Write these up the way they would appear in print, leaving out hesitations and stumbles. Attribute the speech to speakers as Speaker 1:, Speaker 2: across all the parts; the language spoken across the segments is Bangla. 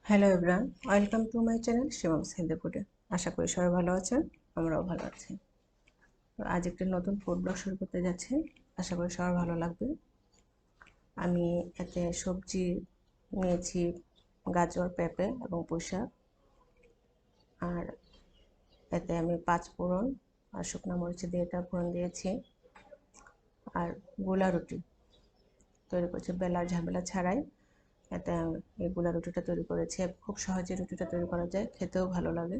Speaker 1: Hello everyone, welcome to my channel Shivam's healthy ফুডে। আশা করি সবাই ভালো আছেন, আমরাও ভালো আছি। তো আজ একটি নতুন ফুড ব্লগ শুরু করতে যাচ্ছি, আশা করি সবার ভালো লাগবে। আমি এতে সবজি নিয়েছি, গাজর, পেঁপে এবং পুঁই শাক। আর এতে আমি 5 ফোড়ন আর শুকনো মরিচ দিয়ে এটা ফোড়ন দিয়েছি। আর গোলা রুটি তৈরি করছি বেলার ঝামেলা ছাড়াই। এতে এই গোলা রুটিটা তৈরি করেছি। খুব সহজে রুটিটা তৈরি করা যায়, খেতেও ভালো লাগে।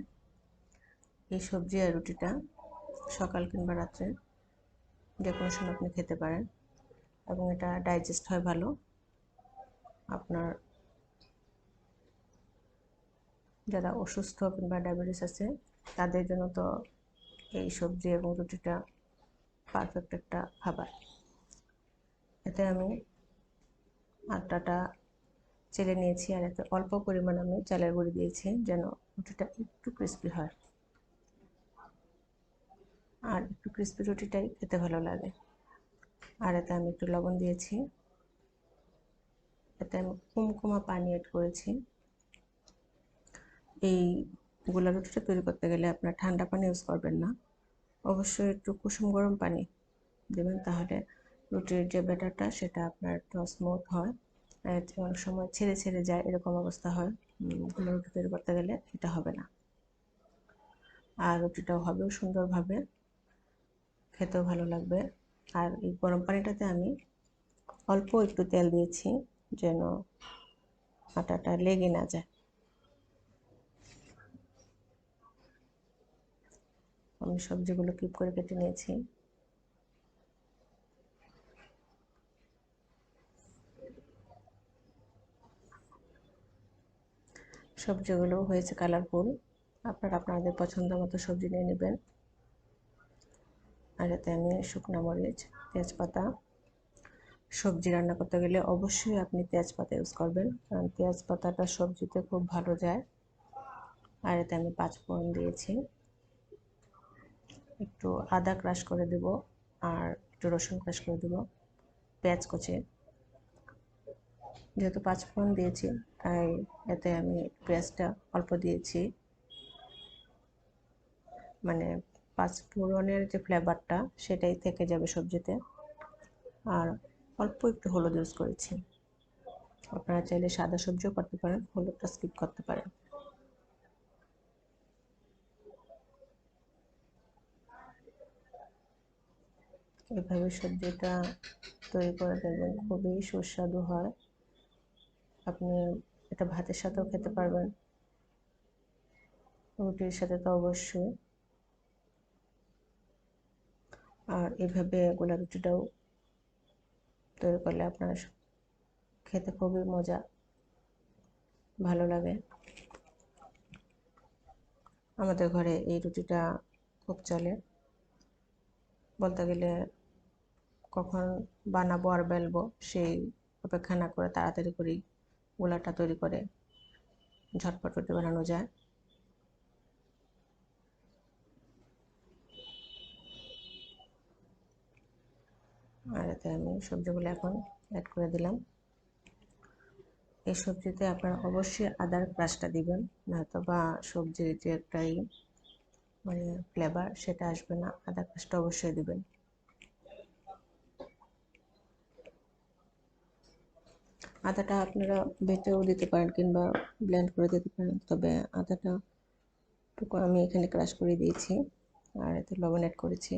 Speaker 1: এই সবজি আর রুটিটা সকাল কিংবা রাত্রে যে কোনো সময় আপনি খেতে পারেন এবং এটা ডাইজেস্ট হয় ভালো। আপনার যারা অসুস্থ কিংবা ডায়াবেটিস আছে তাদের জন্য তো এই সবজি এবং রুটিটা পারফেক্ট একটা খাবার। এতে আমি আটাটা চেলে নিয়েছি আর এতে অল্প পরিমাণ আমি চালের গুঁড়ি দিয়েছি যেন রুটিটা একটু ক্রিস্পি হয়। আর একটু ক্রিস্পি রুটিটাই খেতে ভালো লাগে। আর এতে আমি একটু লবণ দিয়েছি। এতে আমি কুমকুমা পানি এড করেছি। এই গোলা রুটিটা তৈরি করতে গেলে আপনার ঠান্ডা পানি ইউজ করবেন না, অবশ্যই একটু কুসুম গরম পানি দেবেন, তাহলে রুটির যে ব্যাটারটা সেটা আপনার একটু স্মুথ হয়। অনেক সময় ছেড়ে ছেড়ে যায়, এরকম অবস্থা হয়। গোলা রুটি তৈরি করতে গেলে এটা হবে না, আর রুটিটাও হবেও সুন্দরভাবে, খেতেও ভালো লাগবে। আর এই গরম পানিটাতে আমি অল্প একটু তেল দিয়েছি যেন আটাটা লেগে না যায়। আমি সবজিগুলো কিপ করে কেটে নিয়েছি। সবজিগুলো হয়েছে কালারফুল। আপনারা আপনাদের পছন্দ মতো সবজি নিয়ে নেবেন। আর এতে আমি শুকনো মরিচ, তেজপাতা, সবজি রান্না করতে গেলে অবশ্যই আপনি তেজপাতা ইউজ করবেন, কারণ তেজপাতাটা সবজিতে খুব ভালো যায়। আর এতে আমি 5 ফোড়ন দিয়েছি, একটু আদা ক্রাশ করে দেব আর একটু রসুন ক্রাশ করে দেব, পেঁয়াজ কুচি। যেহেতু 5 ফোড়ন দিয়েছি তাই এতে আমি পেঁয়াজটা অল্প দিয়েছি, মানে 5 ফোড়নের যে ফ্লেভারটা সেটাই থেকে যাবে সবজিতে। আর অল্প একটু হলুদ ইউজ করেছি। আপনারা চাইলে সাদা সবজিও করতে পারেন, হলুদটা স্কিপ করতে পারেন। এভাবে সবজিটা তৈরি করে দেখবেন, খুবই সুস্বাদু হয়। আপনি এটা ভাতের সাথেও খেতে পারবেন, রুটির সাথে তো অবশ্যই। আর এভাবে গোলা রুটিটাও তৈরি করলে আপনার খেতে খুবই মজা, ভালো লাগে। আমাদের ঘরে এই রুটিটা খুব চলে, বলতে গেলে কখন বানাবো আর বেলবো সেই অপেক্ষা না করে তাড়াতাড়ি করেই গোলাটা তৈরি করে ঝটপট রুটি বানানো যায়। আর এতে আমি সবজিগুলো এখন অ্যাড করে দিলাম। এই সবজিতে আপনারা অবশ্যই আদার ক্রাশটা দিবেন, নয়তো বা সবজির যে একটাই মানে ফ্লেভার সেটা আসবে না। আদা ক্রাশটা অবশ্যই দিবেন। আদাটা আপনারা বেটেও দিতে পারেন কিংবা ব্লেন্ড করে দিতে পারেন, তবে আদাটা টুকু আমি এখানে ক্রাশ করে দিয়েছি। আর এতে লবণ অ্যাড করেছি,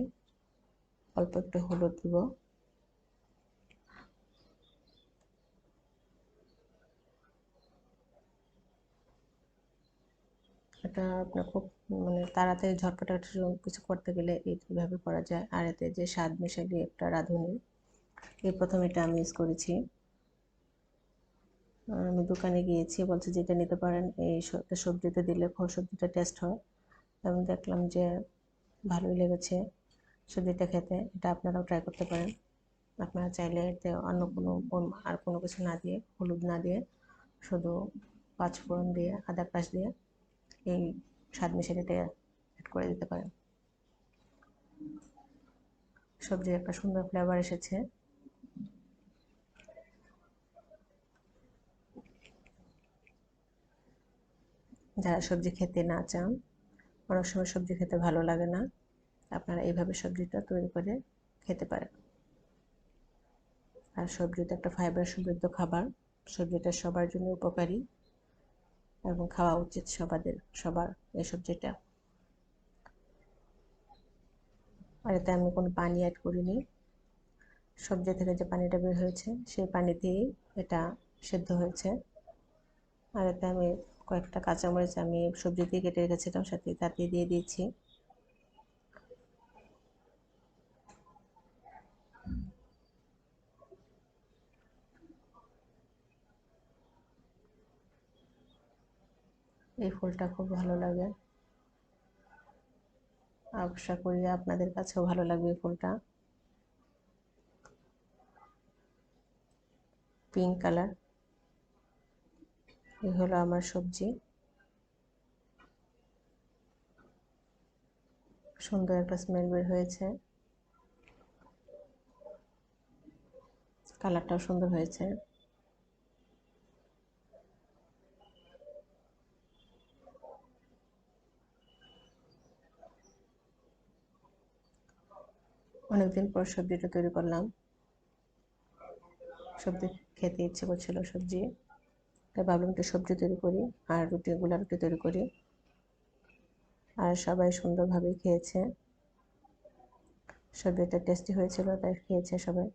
Speaker 1: অল্প একটু হলুদ দিব। এটা আপনার খুব তাড়াতাড়ি ঝটপট একটা কিছু করতে গেলে এইভাবে করা যায়। আর এতে যে স্বাদ মিশালি একটা রাঁধুনি, এই প্রথম এটা আমি ইউজ করেছি। আমি দোকানে গিয়েছি, বলছে যেটা নিতে পারেন এই সবজিতে দিলে সবজিটা টেস্ট হয়। আমি দেখলাম যে ভালোই লেগেছে সবজিটা খেতে। এটা আপনারাও ট্রাই করতে পারেন। আপনারা চাইলে এতে অন্য কোনো আর কোনো কিছু না দিয়ে, হলুদ না দিয়ে, শুধু 5 ফোড়ন দিয়ে আদা ক্রাশ দিয়ে এই স্বাদ মিশালিটা অ্যাড করে দিতে পারেন। সবজির একটা সুন্দর ফ্লেভার এসেছে। যারা সবজি খেতে না চান, অনেক সময় সবজি খেতে ভালো লাগে না, আপনারা এইভাবে সবজিটা তৈরি করে খেতে পারেন। আর সবজি তো একটা ফাইবার সমৃদ্ধ খাবার, সবজিটা সবার জন্য উপকারী এবং খাওয়া উচিত সবার এই সবজিটা। আর এতে আমি কোনো পানি অ্যাড করিনি, সবজি থেকে যে পানিটা বের হয়েছে সেই পানি দিয়েই এটা সেদ্ধ হয়েছে। আর এতে আমি কয়েকটা কাঁচামরিচ আমি সবজি দিয়ে কেটে রেখেছিলাম তাতে দিয়ে দিয়েছি। এই ফুলটা খুব ভালো লাগে, আশা করি আপনাদের কাছেও ভালো লাগবে এই ফুলটা। পিঙ্ক কালার, এই হলো আমার সবজি। সুন্দর একটা স্মেল বের হয়েছে, কালারটাও সুন্দর হয়েছে। অনেকদিন পর সবজিটা তৈরি করলাম, সবজি খেতে ইচ্ছে করছিল সবজি, তাই ভাবলাম একটু সবজি তৈরি করি আর রুটি তৈরি করি। আর সবাই সুন্দরভাবে খেয়েছে, সবজিটা টেস্টি হয়েছিল তাই খেয়েছে সবাই।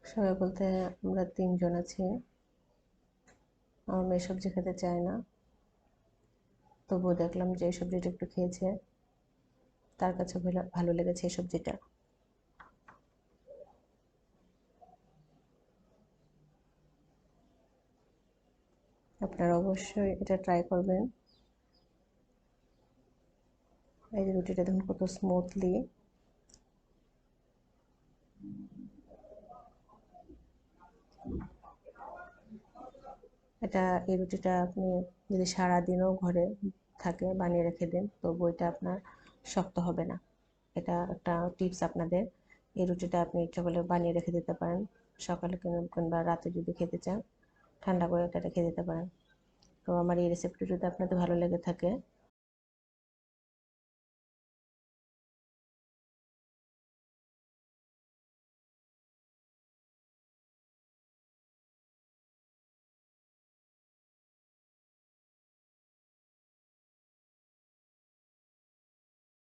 Speaker 1: সবাই বলতে আমরা 3 জন আছি, আমার মেয়ে সবজি খেতে চায় না, তবুও দেখলাম যে এই সবজিটা একটু খেয়েছে, তার কাছে ভালো লেগেছে এই সবজিটা। আপনারা অবশ্যই এটা ট্রাই করবেন। এই যে রুটিটা দেখুন কত স্মুথলি, এই রুটিটা আপনি যদি সারাদিনও ঘরে থাকে বানিয়ে রেখে দেন তবু এটা আপনার শক্ত হবে না। এটা একটা টিপস আপনাদের, এই রুটিটা আপনি ইচ্ছা করলে বানিয়ে রেখে দিতে পারেন, সকালে কিংবা রাতে যদি খেতে চান ঠান্ডা করে এটা রেখে দিতে পারেন। তো আমার এই রেসিপিটি যদি আপনাদের ভালো লেগে থাকে